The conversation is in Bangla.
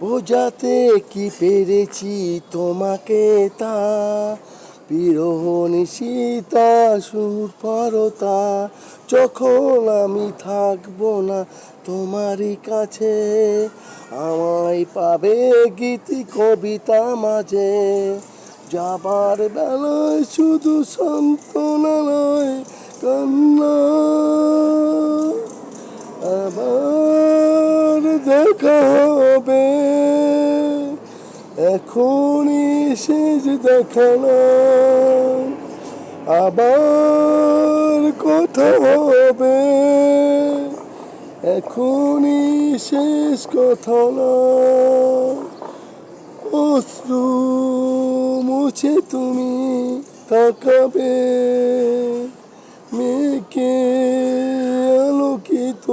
বোঝাতে কি পেরেছি তোমাকে তা, বিরহ নিশীতা সুরপরতা, যখন আমি থাকবো না তোমারই কাছে, আমায় পাবে গীতি কবিতা মাঝে। যাবার বেলায় শুধু সান্ত্বনা নয়, কান্না। আবার দেখা হবে, এখনই শেষ দেখা না। আবার কথা হবে, এখনই শেষ কথা না। অশ্রু মুছে তুমি তাকাবে, মেঘে আলোকিত